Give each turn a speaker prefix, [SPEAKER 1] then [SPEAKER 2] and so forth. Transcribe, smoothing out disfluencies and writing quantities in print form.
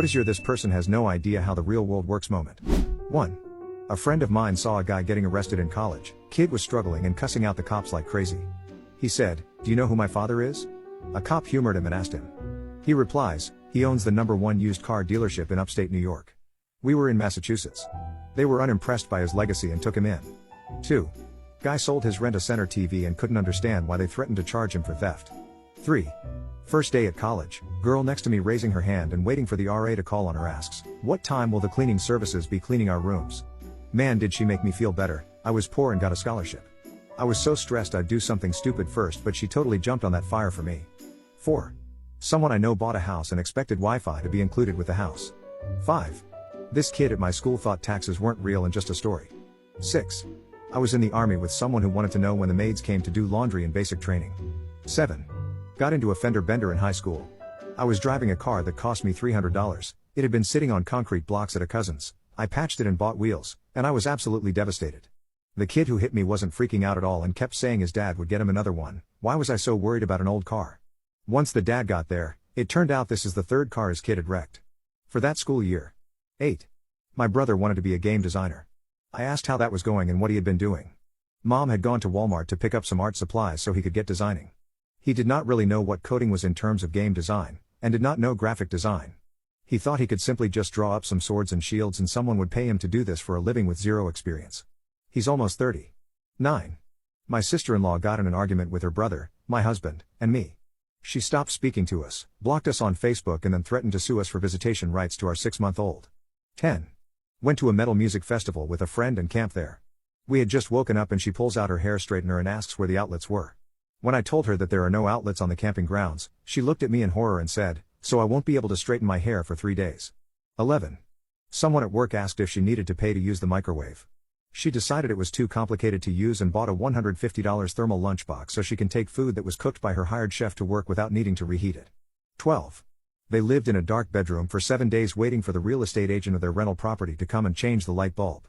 [SPEAKER 1] What is your "this person has no idea how the real world works" moment? 1. A friend of mine saw a guy getting arrested in college. Kid was struggling and cussing out the cops like crazy. He said, "Do you know who my father is?" A cop humored him and asked him. He replies, "He owns the #1 used car dealership in upstate New York." We were in Massachusetts. They were unimpressed by his legacy and took him in. 2. Guy sold his Rent-A-Center TV and couldn't understand why they threatened to charge him for theft. 3. First day at college, girl next to me raising her hand and waiting for the RA to call on her asks, "What time will the cleaning services be cleaning our rooms?" Man, did she make me feel better. I was poor and got a scholarship. I was so stressed I'd do something stupid first, but she totally jumped on that fire for me. 4. Someone I know bought a house and expected Wi-Fi to be included with the house. 5. This kid at my school thought taxes weren't real and just a story. 6. I was in the army with someone who wanted to know when the maids came to do laundry in basic training. 7. Got into a fender bender in high school. I was driving a car that cost me $300. It had been sitting on concrete blocks at a cousin's. I patched it and bought wheels, and I was absolutely devastated. The kid who hit me wasn't freaking out at all and kept saying his dad would get him another one. Why was I so worried about an old car? Once the dad got there, it turned out this is the third car his kid had wrecked. For that school year. 8. My brother wanted to be a game designer. I asked how that was going and what he had been doing. Mom had gone to Walmart to pick up some art supplies so he could get designing. He did not really know what coding was in terms of game design, and did not know graphic design. He thought he could simply just draw up some swords and shields and someone would pay him to do this for a living with zero experience. He's almost 30. 9. My sister-in-law got in an argument with her brother, my husband, and me. She stopped speaking to us, blocked us on Facebook and then threatened to sue us for visitation rights to our 6-month-old. 10. Went to a metal music festival with a friend and camped there. We had just woken up and she pulls out her hair straightener and asks where the outlets were. When I told her that there are no outlets on the camping grounds, she looked at me in horror and said, "So I won't be able to straighten my hair for 3 days." 11. Someone at work asked if she needed to pay to use the microwave. She decided it was too complicated to use and bought a $150 thermal lunchbox so she can take food that was cooked by her hired chef to work without needing to reheat it. 12. They lived in a dark bedroom for 7 days waiting for the real estate agent of their rental property to come and change the light bulb.